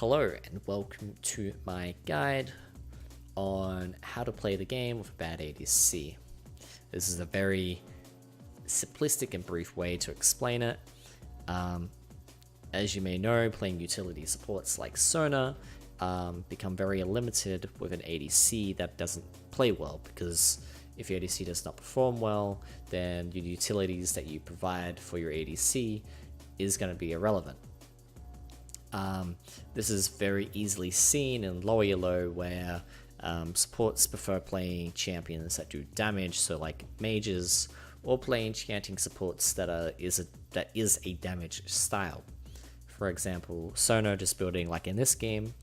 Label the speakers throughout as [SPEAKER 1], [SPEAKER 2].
[SPEAKER 1] Hello and welcome to my guide on how to play the game with a bad ADC. This is a very simplistic and brief way to explain it. As you may know, playing utility supports like Sona become very limited with an ADC that doesn't play well, because if your ADC does not perform well, then your utilities that you provide for your ADC is going to be irrelevant. This is very easily seen in lower elo, where supports prefer playing champions that do damage, so like mages, or playing chanting supports that is a damage style. For example, Sona just building, like in this game,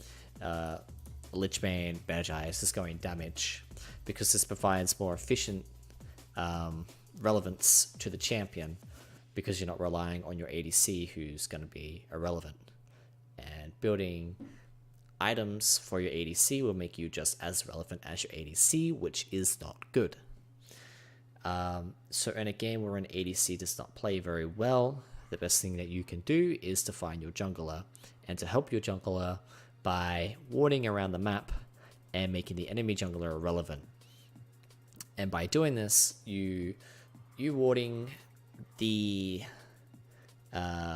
[SPEAKER 1] Lichbane, Beargies is going damage, because this provides more efficient relevance to the champion, because you're not relying on your ADC who's going to be irrelevant. And building items for your ADC will make you just as relevant as your ADC, which is not good. So in a game where an ADC does not play very well, the best thing that you can do is to find your jungler, and to help your jungler by warding around the map and making the enemy jungler irrelevant. And by doing this, you warding the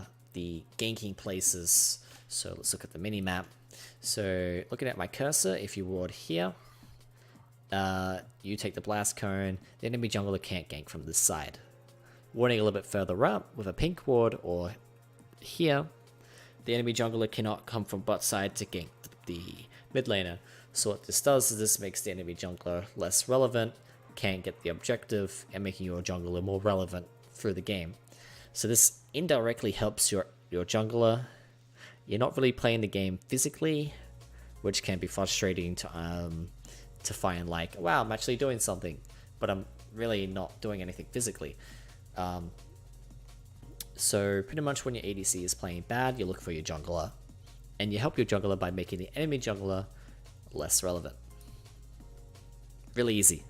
[SPEAKER 1] ganking places. So let's look at the mini map. So looking at my cursor, if you ward here, you take the blast cone, the enemy jungler can't gank from this side. Warding a little bit further up with a pink ward, or here, the enemy jungler cannot come from bot side to gank the mid laner. So what this does is this makes the enemy jungler less relevant, can't get the objective, and making your jungler more relevant through the game. So this indirectly helps your jungler. You're not really playing the game physically, which can be frustrating to find, like, wow, I'm actually doing something, but I'm really not doing anything physically. So pretty much when your ADC is playing bad, you look for your jungler, and you help your jungler by making the enemy jungler less relevant. Really easy.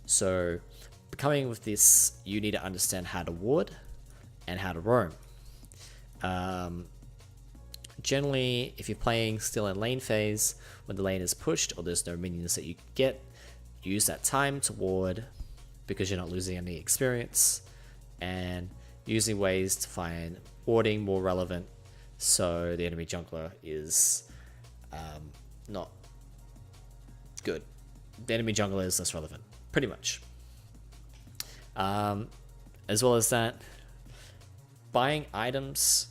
[SPEAKER 1] So coming with this, you need to understand how to ward and how to roam. Generally, if you're playing still in lane phase, when the lane is pushed or there's no minions that you get, use that time to ward, because you're not losing any experience, and using ways to find warding more relevant, so the enemy jungler is not good. The enemy jungler is less relevant, pretty much. As well as that, buying items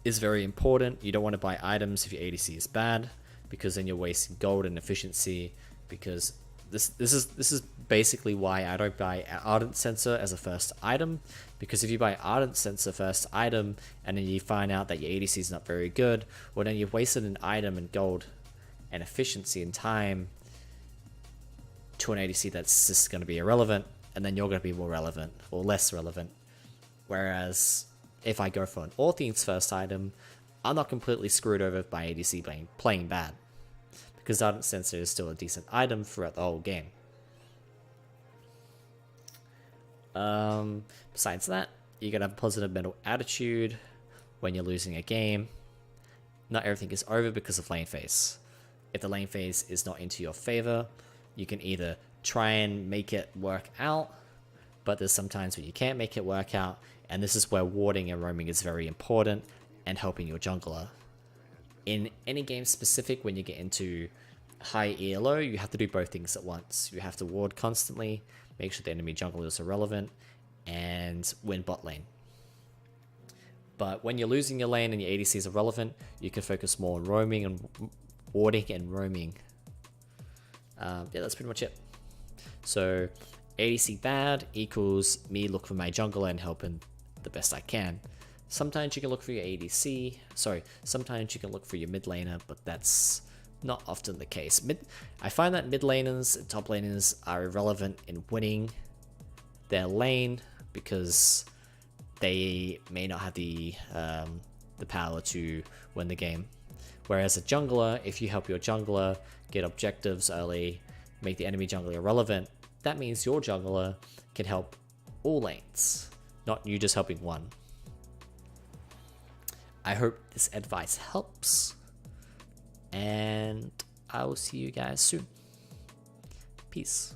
[SPEAKER 1] is very important. You don't want to buy items if your ADC is bad, because then you're wasting gold and efficiency. Because this is basically why I don't buy Ardent Censer as a first item, because if you buy Ardent Censer first item and then you find out that your ADC is not very good, well, then you've wasted an item and gold and efficiency and time to an ADC that's just going to be irrelevant, and then you're going to be more relevant or less relevant. Whereas if I go for an Orthian's first item, I'm not completely screwed over by ADC playing bad, because Ardent Censer is still a decent item throughout the whole game. Besides that, you gotta have a positive mental attitude when you're losing a game. Not everything is over because of lane phase. If the lane phase is not into your favor, you can either try and make it work out, but there's some times where you can't make it work out, and this is where warding and roaming is very important, and helping your jungler. In any game specific, when you get into high ELO, you have to do both things at once. You have to ward constantly, make sure the enemy jungler is irrelevant, and win bot lane. But when you're losing your lane and your ADC is irrelevant, you can focus more on roaming and warding and roaming. Yeah, that's pretty much it. So ADC bad equals me look for my jungler and helping the best I can. Sometimes you can look for your ADC, sometimes you can look for your mid laner, but that's not often the case. I find that mid laners and top laners are irrelevant in winning their lane, because they may not have the power to win the game. Whereas a jungler, if you help your jungler get objectives early, make the enemy jungler irrelevant, that means your jungler can help all lanes, not you just helping one. I hope this advice helps, and I will see you guys soon. Peace.